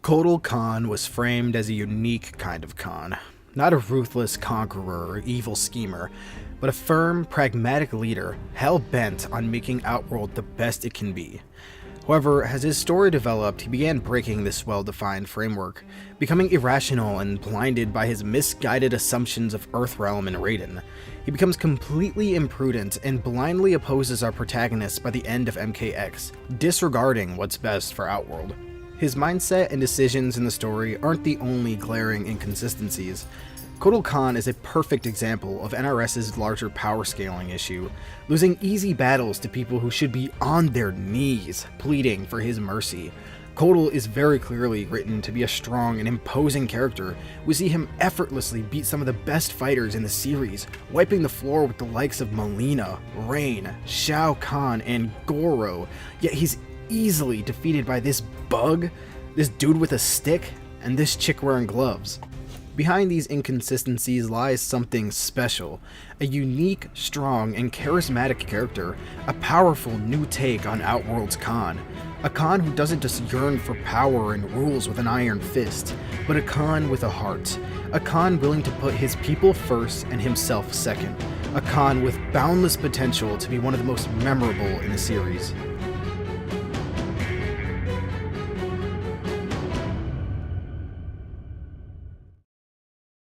Kotal Kahn was framed as a unique kind of Kahn. Not a ruthless conqueror or evil schemer, but a firm, pragmatic leader, hell-bent on making Outworld the best it can be. However, as his story developed, he began breaking this well-defined framework, becoming irrational and blinded by his misguided assumptions of Earthrealm and Raiden. He becomes completely imprudent and blindly opposes our protagonist by the end of MKX, disregarding what's best for Outworld. His mindset and decisions in the story aren't the only glaring inconsistencies. Kotal Kahn is a perfect example of NRS's larger power scaling issue, losing easy battles to people who should be on their knees, pleading for his mercy. Kotal is very clearly written to be a strong and imposing character. We see him effortlessly beat some of the best fighters in the series, wiping the floor with the likes of Mileena, Rain, Shao Kahn, and Goro, yet he's easily defeated by this bug, this dude with a stick, and this chick wearing gloves. Behind these inconsistencies lies something special, a unique, strong, and charismatic character, a powerful new take on Outworld's Kahn. A Kahn who doesn't just yearn for power and rules with an iron fist, but a Kahn with a heart. A Kahn willing to put his people first and himself second. A Kahn with boundless potential to be one of the most memorable in the series.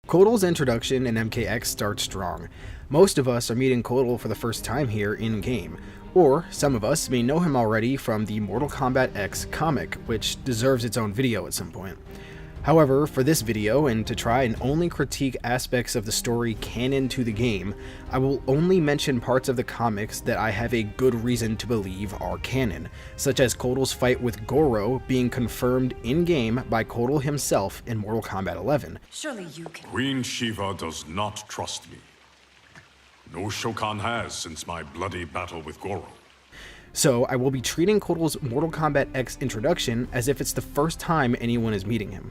Kotal's introduction in MKX starts strong. Most of us are meeting Kotal for the first time here in-game, or some of us may know him already from the Mortal Kombat X comic, which deserves its own video at some point. However, for this video, and to try and only critique aspects of the story canon to the game, I will only mention parts of the comics that I have a good reason to believe are canon, such as Kotal's fight with Goro being confirmed in-game by Kotal himself in Mortal Kombat 11. Surely you can. Queen Shiva does not trust me. No Shokan has since my bloody battle with Goro. So I will be treating Kotal's Mortal Kombat X introduction as if it's the first time anyone is meeting him.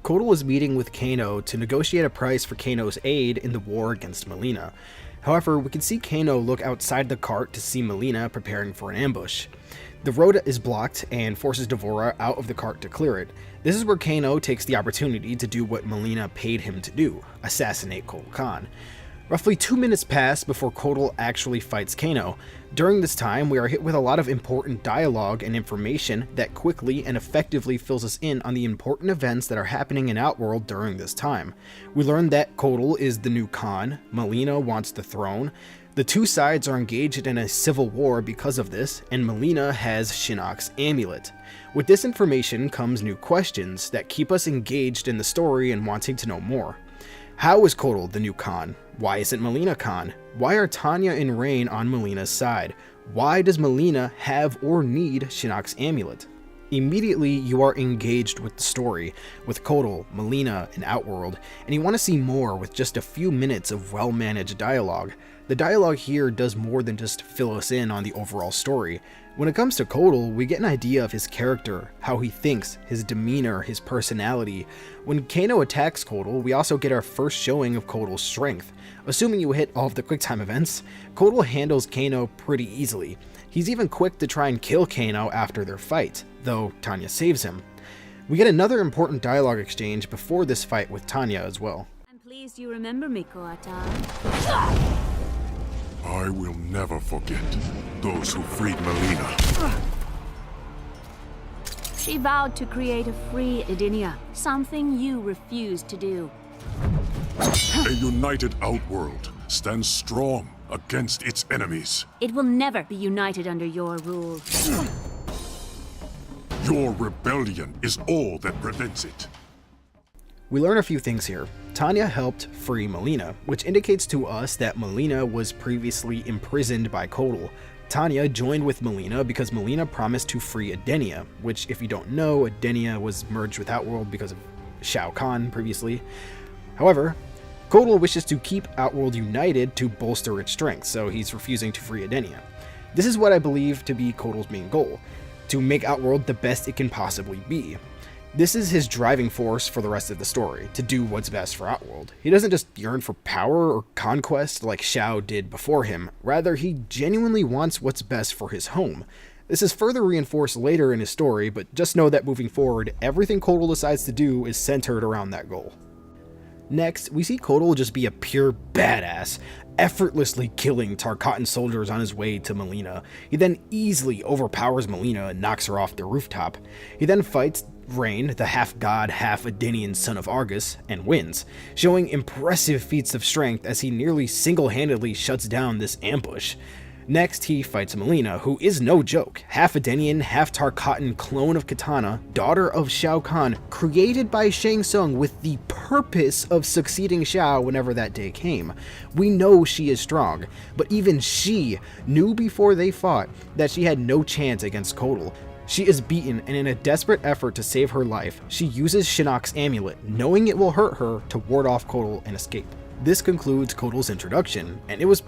Kotal is meeting with Kano to negotiate a price for Kano's aid in the war against Mileena. However, we can see Kano look outside the cart to see Mileena preparing for an ambush. The road is blocked and forces D'Vorah out of the cart to clear it. This is where Kano takes the opportunity to do what Mileena paid him to do, assassinate Kotal Kahn. Roughly 2 minutes pass before Kotal actually fights Kano. During this time, we are hit with a lot of important dialogue and information that quickly and effectively fills us in on the important events that are happening in Outworld during this time. We learn that Kotal is the new Kahn, Mileena wants the throne, the two sides are engaged in a civil war because of this, and Mileena has Shinnok's amulet. With this information comes new questions that keep us engaged in the story and wanting to know more. How is Kotal the new Kahn? Why isn't Mileena Kahn? Why are Tanya and Rain on Melina's side? Why does Mileena have or need Shinnok's amulet? Immediately, you are engaged with the story, with Kotal, Mileena, and Outworld, and you want to see more with just a few minutes of well-managed dialogue. The dialogue here does more than just fill us in on the overall story. When it comes to Kotal, we get an idea of his character, how he thinks, his demeanor, his personality. When Kano attacks Kotal, we also get our first showing of Kotal's strength. Assuming you hit all of the QuickTime events, Kotal handles Kano pretty easily. He's even quick to try and kill Kano after their fight, though Tanya saves him. We get another important dialogue exchange before this fight with Tanya as well. I'm pleased you remember me, Kotal. I will never forget those who freed Mileena. She vowed to create a free Edenia, something you refused to do. A united Outworld stands strong against its enemies. It will never be united under your rule. Your rebellion is all that prevents it. We learn a few things here. Tanya helped free Mileena, which indicates to us that Mileena was previously imprisoned by Kotal. Tanya joined with Mileena because Mileena promised to free Edenia, which, if you don't know, Edenia was merged with Outworld because of Shao Kahn previously. However, Kotal wishes to keep Outworld united to bolster its strength, so he's refusing to free Edenia. This is what I believe to be Kotal's main goal, to make Outworld the best it can possibly be. This is his driving force for the rest of the story, to do what's best for Outworld. He doesn't just yearn for power or conquest like Shao did before him, rather he genuinely wants what's best for his home. This is further reinforced later in his story, but just know that moving forward, everything Kotal decides to do is centered around that goal. Next, we see Kotal just be a pure badass, effortlessly killing Tarkatan soldiers on his way to Melina. He then easily overpowers Melina and knocks her off the rooftop. He then fights Rain, the half-god, half-Adenian son of Argus, and wins, showing impressive feats of strength as he nearly single-handedly shuts down this ambush. Next, he fights Melina, who is no joke, half-Adenian, half-Tarkatan clone of Kitana, daughter of Shao Kahn, created by Shang Tsung with the purpose of succeeding Shao whenever that day came. We know she is strong, but even she knew before they fought that she had no chance against Kotal. She is beaten, and in a desperate effort to save her life, she uses Shinnok's amulet, knowing it will hurt her, to ward off Kotal and escape. This concludes Kotal's introduction, and it was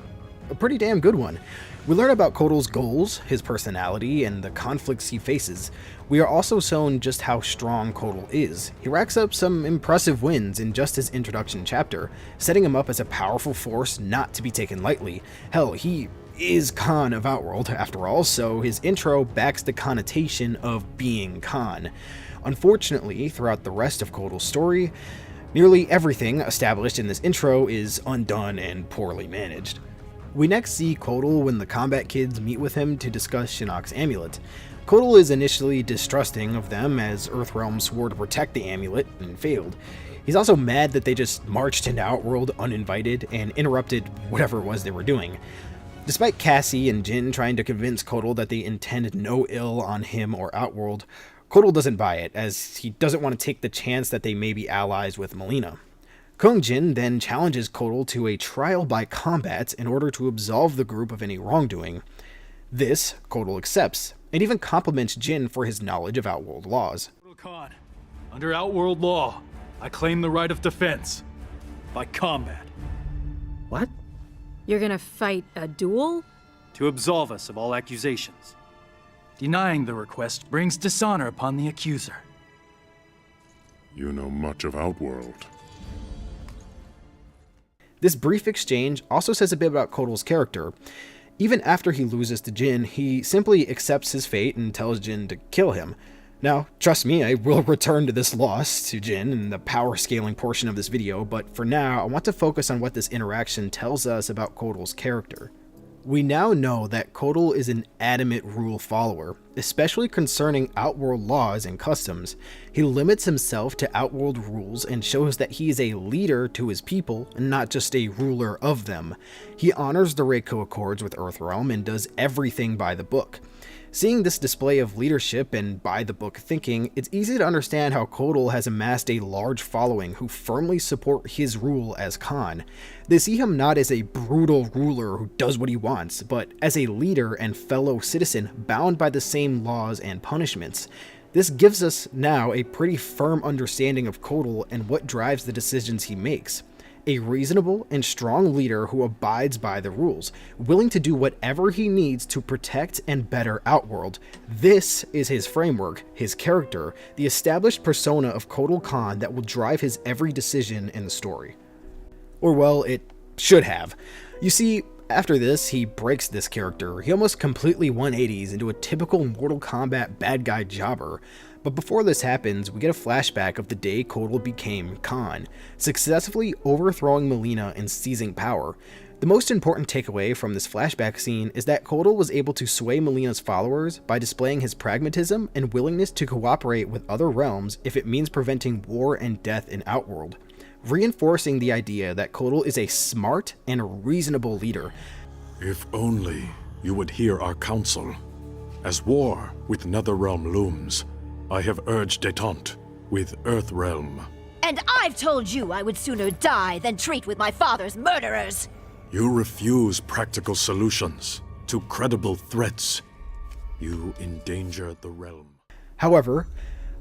a pretty damn good one. We learn about Kotal's goals, his personality, and the conflicts he faces. We are also shown just how strong Kotal is. He racks up some impressive wins in just his introduction chapter, setting him up as a powerful force not to be taken lightly. Hell, he is Kahn of Outworld after all, so his intro backs the connotation of being Kahn. Unfortunately, throughout the rest of Kotal's story, nearly everything established in this intro is undone and poorly managed. We next see Kotal when the combat kids meet with him to discuss Shinnok's amulet. Kotal is initially distrusting of them as Earthrealm swore to protect the amulet and failed. He's also mad that they just marched into Outworld uninvited and interrupted whatever it was they were doing. Despite Cassie and Jin trying to convince Kotal that they intended no ill on him or Outworld, Kotal doesn't buy it, as he doesn't want to take the chance that they may be allies with Melina. Kung Jin then challenges Kotal to a trial by combat in order to absolve the group of any wrongdoing. This, Kotal accepts, and even compliments Jin for his knowledge of Outworld laws. Kahn, under Outworld law, I claim the right of defense by combat. What? You're gonna fight a duel? To absolve us of all accusations. Denying the request brings dishonor upon the accuser. You know much of Outworld. This brief exchange also says a bit about Kotal's character. Even after he loses to Jin, he simply accepts his fate and tells Jin to kill him. Now, trust me, I will return to this loss to Jin in the power scaling portion of this video, but for now, I want to focus on what this interaction tells us about Kotal's character. We now know that Kotal is an adamant rule follower, especially concerning Outworld laws and customs. He limits himself to Outworld rules and shows that he is a leader to his people and not just a ruler of them. He honors the Reiko Accords with Earthrealm and does everything by the book. Seeing this display of leadership and by-the-book thinking, it's easy to understand how Kotal has amassed a large following who firmly support his rule as Kahn. They see him not as a brutal ruler who does what he wants, but as a leader and fellow citizen bound by the same laws and punishments. This gives us now a pretty firm understanding of Kotal and what drives the decisions he makes. A reasonable and strong leader who abides by the rules, willing to do whatever he needs to protect and better Outworld. This is his framework, his character, the established persona of Kotal Kahn that will drive his every decision in the story. Or well, it should have. You see, after this, he breaks this character. He almost completely 180s into a typical Mortal Kombat bad guy jobber. But before this happens, we get a flashback of the day Kotal became Kahn, successfully overthrowing Melina and seizing power. The most important takeaway from this flashback scene is that Kotal was able to sway Melina's followers by displaying his pragmatism and willingness to cooperate with other realms if it means preventing war and death in Outworld, reinforcing the idea that Kotal is a smart and reasonable leader. If only you would hear our counsel. As war with Netherrealm looms, I have urged detente with Earthrealm. And I've told you I would sooner die than treat with my father's murderers! You refuse practical solutions to credible threats. You endanger the realm. However,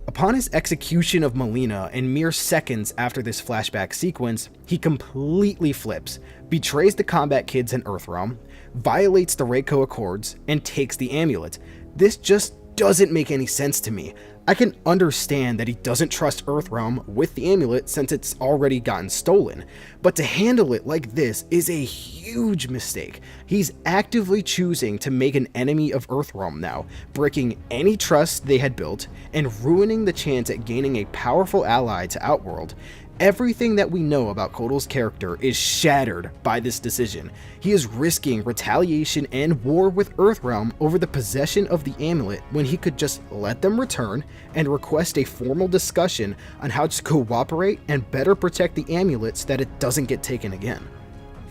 upon his execution of Melina and mere seconds after this flashback sequence, he completely flips, betrays the combat kids in Earthrealm, violates the Reiko Accords, and takes the amulet. This just doesn't make any sense to me. I can understand that he doesn't trust Earthrealm with the amulet since it's already gotten stolen, but to handle it like this is a huge mistake. He's actively choosing to make an enemy of Earthrealm now, breaking any trust they had built, and ruining the chance at gaining a powerful ally to Outworld. Everything that we know about Kotal's character is shattered by this decision. He is risking retaliation and war with Earthrealm over the possession of the amulet when he could just let them return and request a formal discussion on how to cooperate and better protect the amulet so that it doesn't get taken again.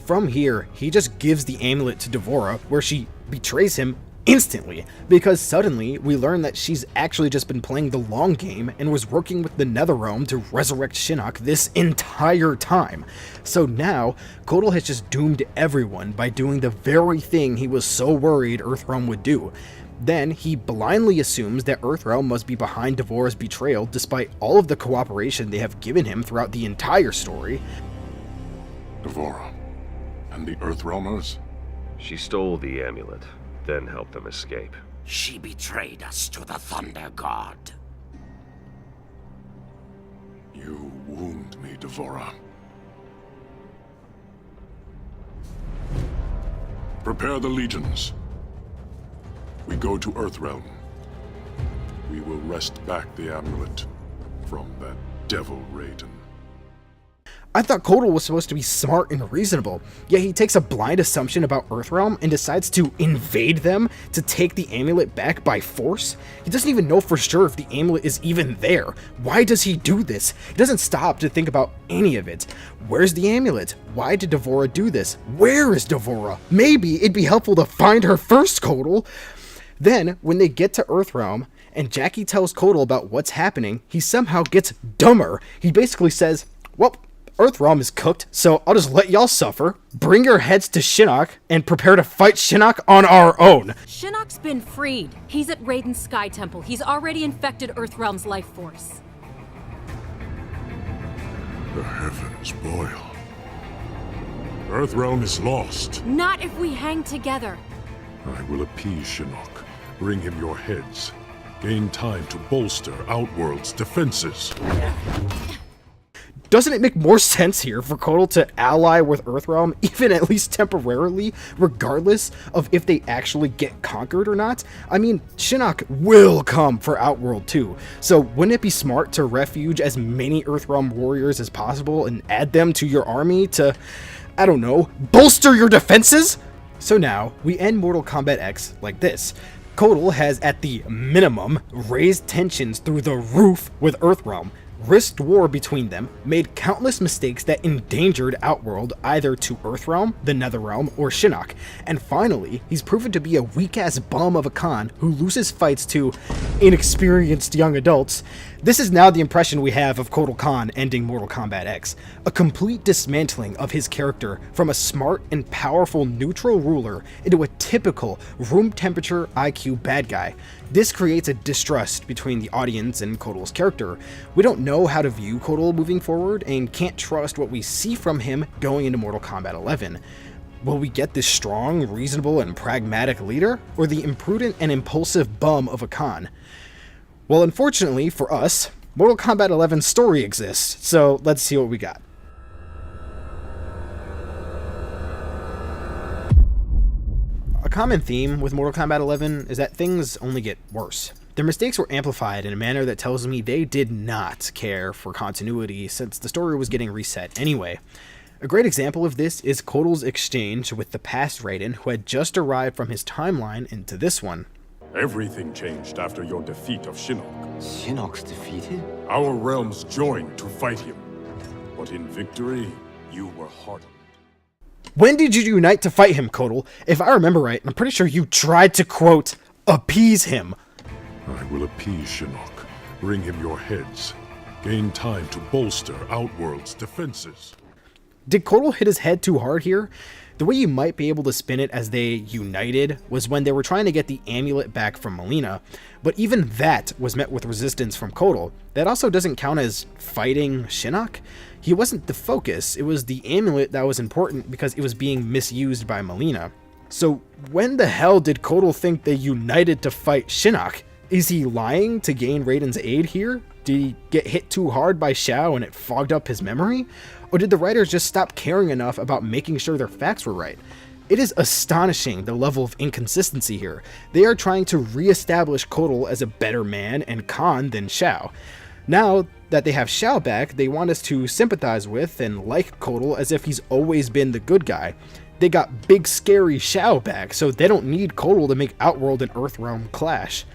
From here, he just gives the amulet to D'Vorah, where she betrays him instantly, because suddenly we learn that she's actually just been playing the long game and was working with the Netherrealm to resurrect Shinnok this entire time. So now, Kotal has just doomed everyone by doing the very thing he was so worried Earthrealm would do. Then he blindly assumes that Earthrealm must be behind D'Vorah's betrayal despite all of the cooperation they have given him throughout the entire story. D'Vorah and the Earthrealmers? She stole the amulet, then helped them escape. She betrayed us to the Thunder God. You wound me, D'Vorah. Prepare the legions. We go to Earthrealm. We will wrest back the amulet from that devil Raiden. I thought Kotal was supposed to be smart and reasonable, yet he takes a blind assumption about Earthrealm and decides to invade them to take the amulet back by force. He doesn't even know for sure if the amulet is even there. Why does he do this? He doesn't stop to think about any of it. Where's the amulet? Why did D'Vorah do this? Where is D'Vorah? Maybe it'd be helpful to find her first, Kotal. Then, when they get to Earthrealm, and Jackie tells Kotal about what's happening, he somehow gets dumber. He basically says, well, Earthrealm is cooked, so I'll just let y'all suffer. Bring your heads to Shinnok and prepare to fight Shinnok on our own. Shinnok's been freed. He's at Raiden's Sky Temple. He's already infected Earthrealm's life force. The heavens boil. Earthrealm is lost. Not if we hang together. I will appease Shinnok. Bring him your heads. Gain time to bolster Outworld's defenses. Doesn't it make more sense here for Kotal to ally with Earthrealm, even at least temporarily, regardless of if they actually get conquered or not? I mean, Shinnok will come for Outworld too, so wouldn't it be smart to refuge as many Earthrealm warriors as possible and add them to your army to, I don't know, bolster your defenses? So now, we end Mortal Kombat X like this. Kotal has, at the minimum, raised tensions through the roof with Earthrealm, risked war between them, made countless mistakes that endangered Outworld either to Earthrealm, the Netherrealm, or Shinnok, and finally, he's proven to be a weak-ass bum of a Kahn who loses fights to inexperienced young adults. This is now the impression we have of Kotal Kahn ending Mortal Kombat X, a complete dismantling of his character from a smart and powerful neutral ruler into a typical room-temperature IQ bad guy. This creates a distrust between the audience and Kotal's character. We don't know how to view Kotal moving forward and can't trust what we see from him going into Mortal Kombat 11. Will we get this strong, reasonable, and pragmatic leader, or the imprudent and impulsive bum of a Kahn? Well, unfortunately for us, Mortal Kombat 11's story exists, so let's see what we got. A common theme with Mortal Kombat 11 is that things only get worse. Their mistakes were amplified in a manner that tells me they did not care for continuity since the story was getting reset anyway. A great example of this is Kotal's exchange with the past Raiden who had just arrived from his timeline into this one. Everything changed after your defeat of Shinnok. Shinnok's defeated? Our realms joined to fight him. But in victory, you were hardened. When did you unite to fight him, Kotal? If I remember right, I'm pretty sure you tried to, quote, appease him. I will appease Shinnok. Bring him your heads. Gain time to bolster Outworld's defenses. Did Kotal hit his head too hard here? The way you might be able to spin it as they united was when they were trying to get the amulet back from Mileena, but even that was met with resistance from Kotal. That also doesn't count as fighting Shinnok. He wasn't the focus, it was the amulet that was important because it was being misused by Mileena. So when the hell did Kotal think they united to fight Shinnok? Is he lying to gain Raiden's aid here? Did he get hit too hard by Xiao and it fogged up his memory? Or did the writers just stop caring enough about making sure their facts were right? It is astonishing the level of inconsistency here. They are trying to re-establish Kotal as a better man and Kahn than Xiao. Now that they have Xiao back, they want us to sympathize with and like Kotal as if he's always been the good guy. They got big scary Xiao back, so they don't need Kotal to make Outworld and Earthrealm clash.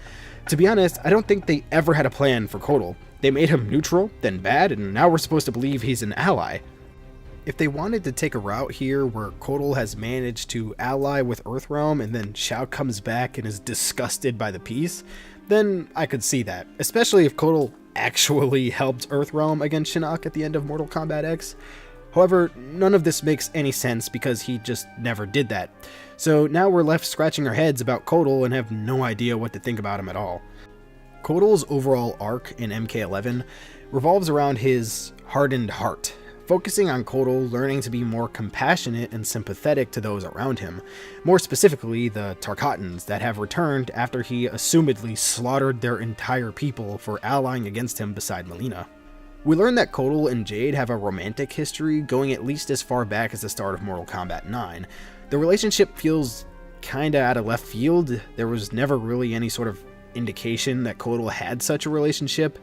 To be honest, I don't think they ever had a plan for Kotal. They made him neutral, then bad, and now we're supposed to believe he's an ally. If they wanted to take a route here where Kotal has managed to ally with Earthrealm and then Xiao comes back and is disgusted by the peace, then I could see that, especially if Kotal actually helped Earthrealm against Shinnok at the end of Mortal Kombat X. However, none of this makes any sense because he just never did that. So now we're left scratching our heads about Kotal and have no idea what to think about him at all. Kotal's overall arc in MK11 revolves around his hardened heart, focusing on Kotal learning to be more compassionate and sympathetic to those around him, more specifically the Tarkatans that have returned after he assumedly slaughtered their entire people for allying against him beside Melina. We learn that Kotal and Jade have a romantic history going at least as far back as the start of Mortal Kombat 9. The relationship feels kinda out of left field. There was never really any sort of indication that Kotal had such a relationship.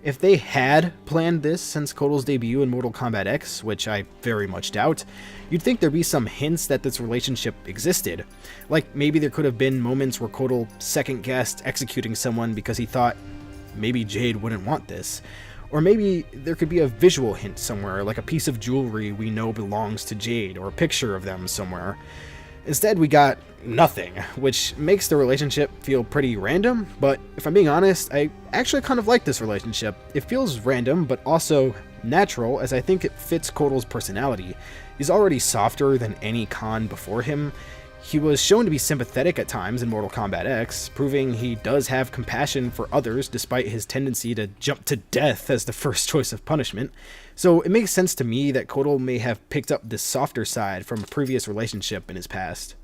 If they had planned this since Kotal's debut in Mortal Kombat X, which I very much doubt, you'd think there'd be some hints that this relationship existed. Like maybe there could have been moments where Kotal second-guessed executing someone because he thought maybe Jade wouldn't want this. Or maybe there could be a visual hint somewhere, like a piece of jewelry we know belongs to Jade, or a picture of them somewhere. Instead, we got nothing, which makes the relationship feel pretty random, but if I'm being honest, I actually kind of like this relationship. It feels random, but also natural, as I think it fits Kotal's personality. He's already softer than any Kahn before him. He was shown to be sympathetic at times in Mortal Kombat X, proving he does have compassion for others despite his tendency to jump to death as the first choice of punishment. So it makes sense to me that Kotal may have picked up this softer side from a previous relationship in his past.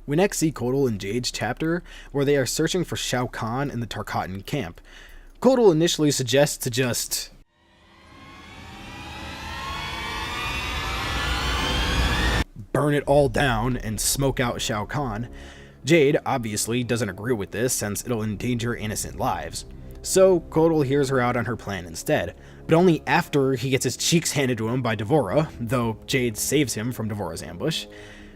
We next see Kotal in Jade's chapter, where they are searching for Shao Kahn in the Tarkatan camp. Kotal initially suggests to just burn it all down and smoke out Shao Kahn. Jade obviously doesn't agree with this since it'll endanger innocent lives. So Kotal hears her out on her plan instead, but only after he gets his cheeks handed to him by D'Vorah, though Jade saves him from D'Vorah's ambush.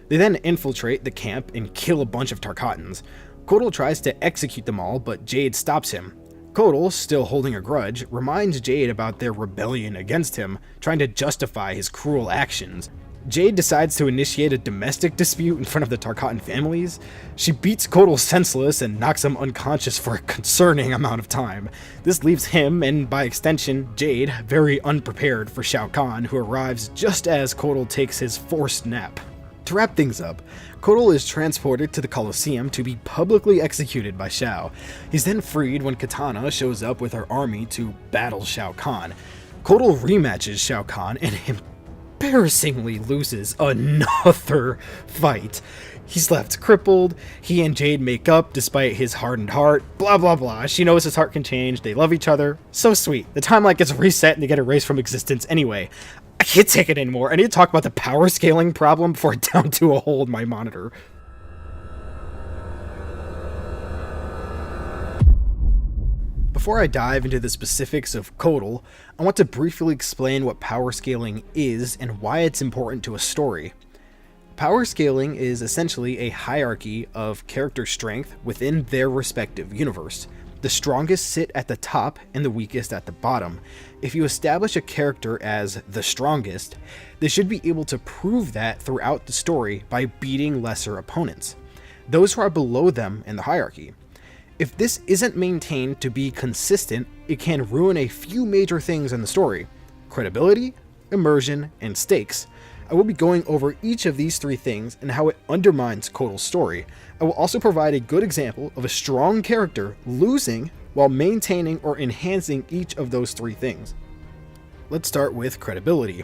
They then infiltrate the camp and kill a bunch of Tarkatans. Kotal tries to execute them all, but Jade stops him. Kotal, still holding a grudge, reminds Jade about their rebellion against him, trying to justify his cruel actions. Jade decides to initiate a domestic dispute in front of the Tarkatan families. She beats Kotal senseless and knocks him unconscious for a concerning amount of time. This leaves him, and by extension Jade, very unprepared for Shao Kahn, who arrives just as Kotal takes his forced nap. To wrap things up, Kotal is transported to the Colosseum to be publicly executed by Xiao. He's then freed when Kitana shows up with her army to battle Shao Kahn. Kotal rematches Shao Kahn and embarrassingly loses another fight. He's left crippled, he and Jade make up despite his hardened heart, blah blah blah. She knows his heart can change, they love each other. So sweet. The timeline gets reset and they get erased from existence anyway. I can't take it anymore. I need to talk about the power scaling problem before it's down to a hole in my monitor. Before I dive into the specifics of Kotal, I want to briefly explain what power scaling is and why it's important to a story. Power scaling is essentially a hierarchy of character strength within their respective universe. The strongest sit at the top and the weakest at the bottom. If you establish a character as the strongest, they should be able to prove that throughout the story by beating lesser opponents, those who are below them in the hierarchy. If this isn't maintained to be consistent, it can ruin a few major things in the story: credibility, immersion, and stakes. I will be going over each of these three things and how it undermines Kotal's story. I will also provide a good example of a strong character losing while maintaining or enhancing each of those three things. Let's start with credibility.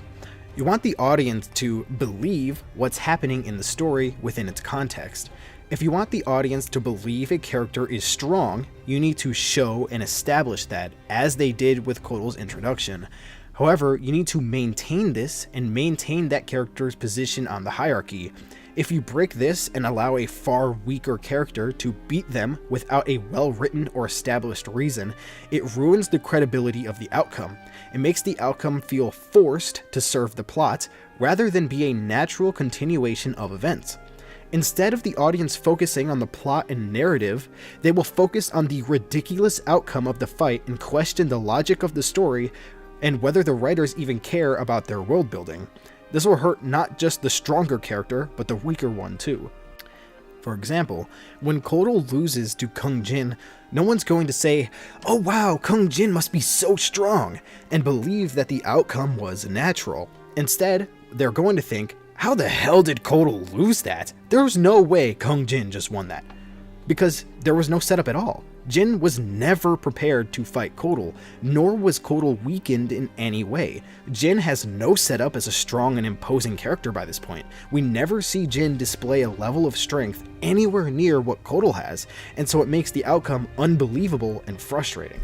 You want the audience to believe what's happening in the story within its context. If you want the audience to believe a character is strong, you need to show and establish that, as they did with Kotal's introduction. However, you need to maintain this and maintain that character's position on the hierarchy. If you break this and allow a far weaker character to beat them without a well-written or established reason, it ruins the credibility of the outcome. It makes the outcome feel forced to serve the plot, rather than be a natural continuation of events. Instead of the audience focusing on the plot and narrative, they will focus on the ridiculous outcome of the fight and question the logic of the story and whether the writers even care about their world building. This will hurt not just the stronger character, but the weaker one too. For example, when Kotal loses to Kung Jin, no one's going to say, "Oh wow, Kung Jin must be so strong," and believe that the outcome was natural. Instead, they're going to think, "How the hell did Kotal lose that? There's no way Kung Jin just won that." Because there was no setup at all. Jin was never prepared to fight Kotal, nor was Kotal weakened in any way. Jin has no setup as a strong and imposing character by this point. We never see Jin display a level of strength anywhere near what Kotal has, and so it makes the outcome unbelievable and frustrating.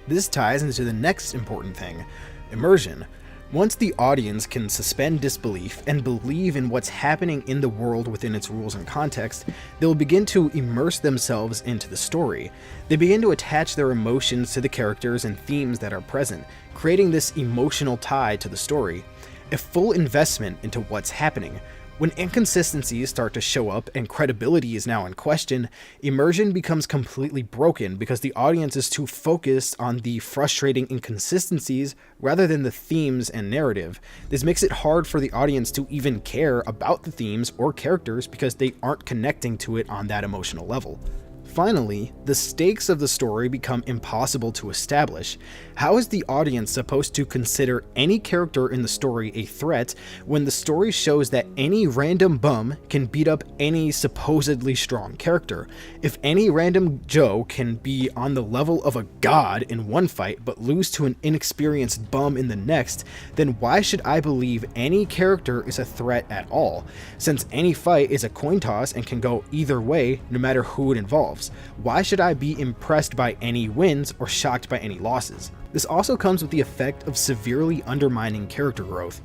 This ties into the next important thing, immersion. Once the audience can suspend disbelief and believe in what's happening in the world within its rules and context, they'll begin to immerse themselves into the story. They begin to attach their emotions to the characters and themes that are present, creating this emotional tie to the story. A full investment into what's happening. When inconsistencies start to show up and credibility is now in question, immersion becomes completely broken because the audience is too focused on the frustrating inconsistencies rather than the themes and narrative. This makes it hard for the audience to even care about the themes or characters because they aren't connecting to it on that emotional level. Finally, the stakes of the story become impossible to establish. How is the audience supposed to consider any character in the story a threat when the story shows that any random bum can beat up any supposedly strong character? If any random Joe can be on the level of a god in one fight but lose to an inexperienced bum in the next, then why should I believe any character is a threat at all, since any fight is a coin toss and can go either way no matter who it involves? Why should I be impressed by any wins or shocked by any losses? This also comes with the effect of severely undermining character growth.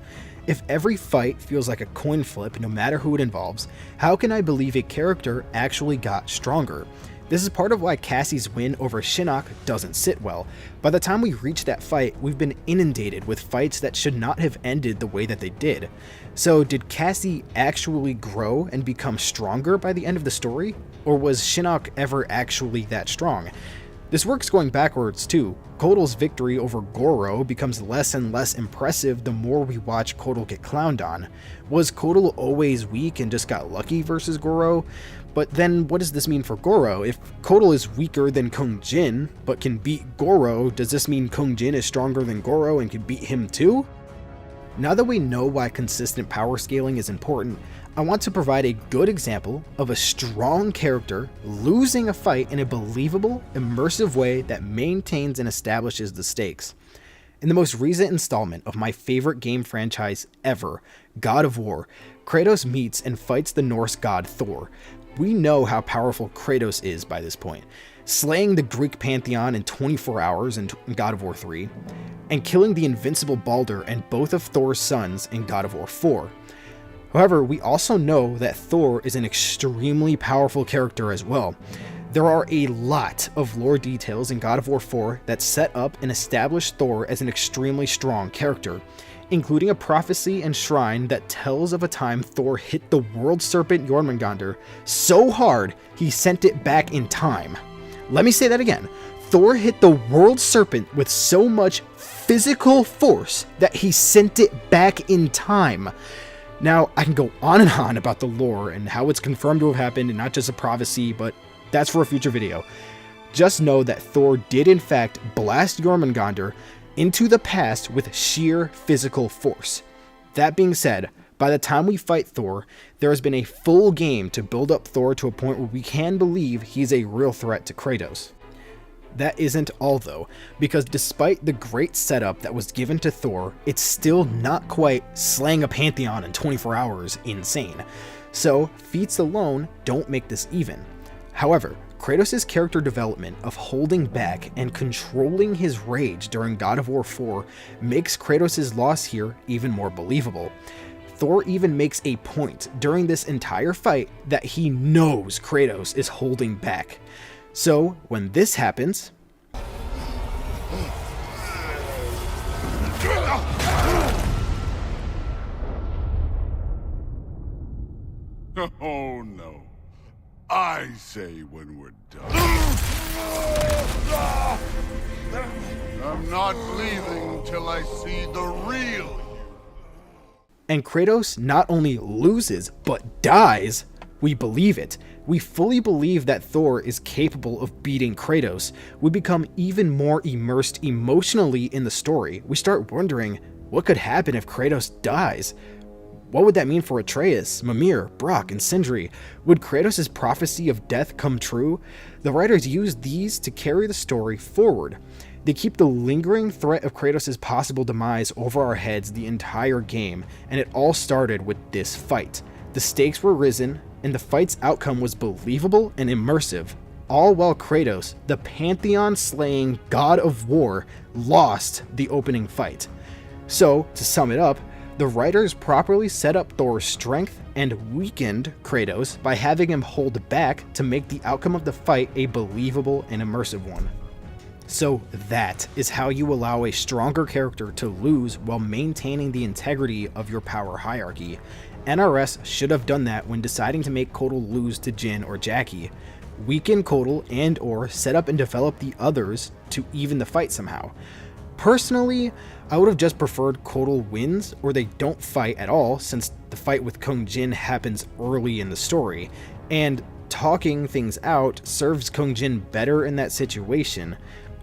If every fight feels like a coin flip no matter who it involves, how can I believe a character actually got stronger? This is part of why Cassie's win over Shinnok doesn't sit well. By the time we reach that fight, we've been inundated with fights that should not have ended the way that they did. So did Cassie actually grow and become stronger by the end of the story? Or was Shinnok ever actually that strong? This works going backwards too. Kotal's victory over Goro becomes less and less impressive the more we watch Kotal get clowned on. Was Kotal always weak and just got lucky versus Goro? But then what does this mean for Goro? If Kotal is weaker than Kung Jin, but can beat Goro, does this mean Kung Jin is stronger than Goro and can beat him too? Now that we know why consistent power scaling is important, I want to provide a good example of a strong character losing a fight in a believable, immersive way that maintains and establishes the stakes. In the most recent installment of my favorite game franchise ever, God of War, Kratos meets and fights the Norse god Thor. We know how powerful Kratos is by this point, slaying the Greek pantheon in 24 hours in God of War 3, and killing the invincible Baldur and both of Thor's sons in God of War 4. However, we also know that Thor is an extremely powerful character as well. There are a lot of lore details in God of War 4 that set up and establish Thor as an extremely strong character, including a prophecy and shrine that tells of a time Thor hit the world serpent Jormungandr so hard he sent it back in time. Let me say that again. Thor hit the world serpent with so much physical force that he sent it back in time. Now, I can go on and on about the lore and how it's confirmed to have happened and not just a prophecy, but that's for a future video. Just know that Thor did in fact blast Jormungandr into the past with sheer physical force. That being said, by the time we fight Thor, there has been a full game to build up Thor to a point where we can believe he's a real threat to Kratos. That isn't all though, because despite the great setup that was given to Thor, it's still not quite slaying a pantheon in 24 hours insane. So feats alone don't make this even. However, Kratos' character development of holding back and controlling his rage during God of War 4 makes Kratos' loss here even more believable. Thor even makes a point during this entire fight that he knows Kratos is holding back. So when this happens, Oh no. I say when we're done. I'm not leaving till I see the real you. and Kratos not only loses, but dies, we believe it. We fully believe that Thor is capable of beating Kratos. We become even more immersed emotionally in the story. We start wondering, what could happen if Kratos dies? What would that mean for Atreus, Mimir, Brock, and Sindri? Would Kratos' prophecy of death come true? The writers use these to carry the story forward. They keep the lingering threat of Kratos' possible demise over our heads the entire game, and it all started with this fight. The stakes were risen, and the fight's outcome was believable and immersive, all while Kratos, the pantheon-slaying god of war, lost the opening fight. So, to sum it up, the writers properly set up Thor's strength and weakened Kratos by having him hold back to make the outcome of the fight a believable and immersive one. So that is how you allow a stronger character to lose while maintaining the integrity of your power hierarchy. NRS should have done that when deciding to make Kotal lose to Jin or Jackie. Weaken Kotal and or set up and develop the others to even the fight somehow. Personally, I would have just preferred Kotal wins or they don't fight at all, since the fight with Kung Jin happens early in the story, and talking things out serves Kung Jin better in that situation.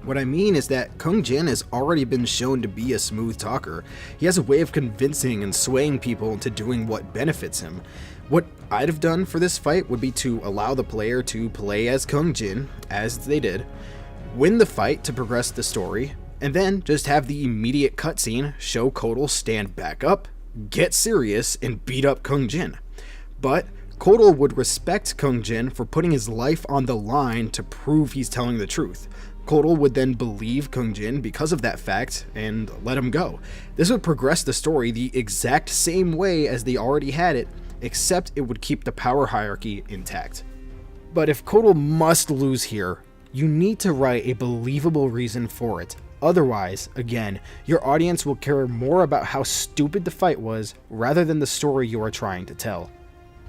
What I mean is that Kung Jin has already been shown to be a smooth talker. He has a way of convincing and swaying people into doing what benefits him. What I'd have done for this fight would be to allow the player to play as Kung Jin, as they did, win the fight to progress the story, and then just have the immediate cutscene show Kotal stand back up, get serious, and beat up Kung Jin. But Kotal would respect Kung Jin for putting his life on the line to prove he's telling the truth. Kotal would then believe Kung Jin because of that fact and let him go. This would progress the story the exact same way as they already had it, except it would keep the power hierarchy intact. But if Kotal must lose here, you need to write a believable reason for it. Otherwise, again, your audience will care more about how stupid the fight was rather than the story you are trying to tell.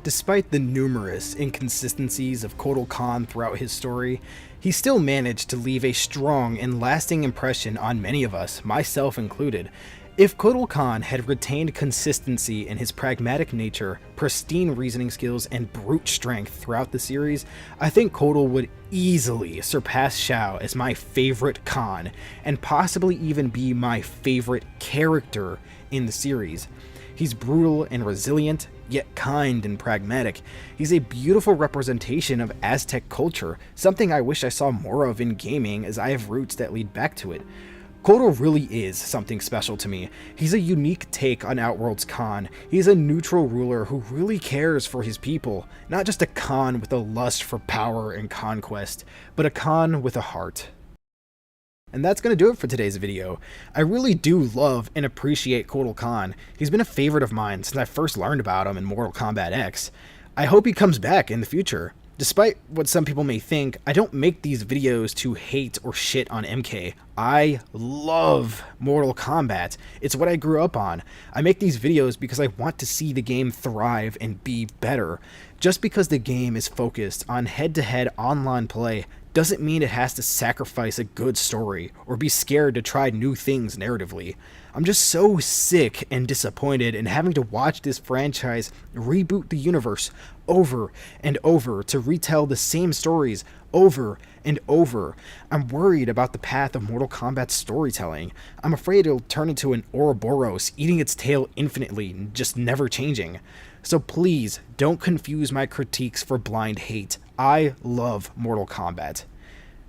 Despite the numerous inconsistencies of Kotal Kahn throughout his story, he still managed to leave a strong and lasting impression on many of us, myself included. If Kotal Kahn had retained consistency in his pragmatic nature, pristine reasoning skills, and brute strength throughout the series, I think Kotal would easily surpass Shao as my favorite Kahn, and possibly even be my favorite character in the series. He's brutal and resilient, yet kind and pragmatic. He's a beautiful representation of Aztec culture, something I wish I saw more of in gaming as I have roots that lead back to it. Kotal really is something special to me. He's a unique take on Outworld's Kahn. He's a neutral ruler who really cares for his people, not just a Kahn with a lust for power and conquest, but a Kahn with a heart. And that's going to do it for today's video. I really do love and appreciate Kotal Kahn. He's been a favorite of mine since I first learned about him in Mortal Kombat X. I hope he comes back in the future. Despite what some people may think, I don't make these videos to hate or shit on MK. I love Mortal Kombat. It's what I grew up on. I make these videos because I want to see the game thrive and be better. Just because the game is focused on head-to-head online play doesn't mean it has to sacrifice a good story or be scared to try new things narratively. I'm just so sick and disappointed in having to watch this franchise reboot the universe over and over to retell the same stories over and over. I'm worried about the path of Mortal Kombat's storytelling. I'm afraid it'll turn into an Ouroboros eating its tail infinitely and just never changing. So please don't confuse my critiques for blind hate. I love Mortal Kombat.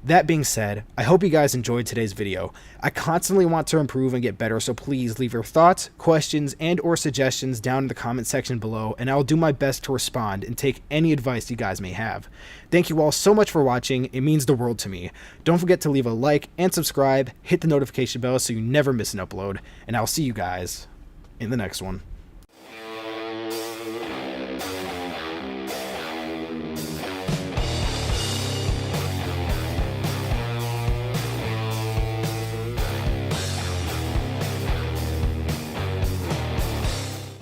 That being said, I hope you guys enjoyed today's video. I constantly want to improve and get better, so please leave your thoughts, questions, and or suggestions down in the comment section below, and I'll do my best to respond and take any advice you guys may have. Thank you all so much for watching, it means the world to me. Don't forget to leave a like and subscribe, hit the notification bell so you never miss an upload, and I'll see you guys in the next one.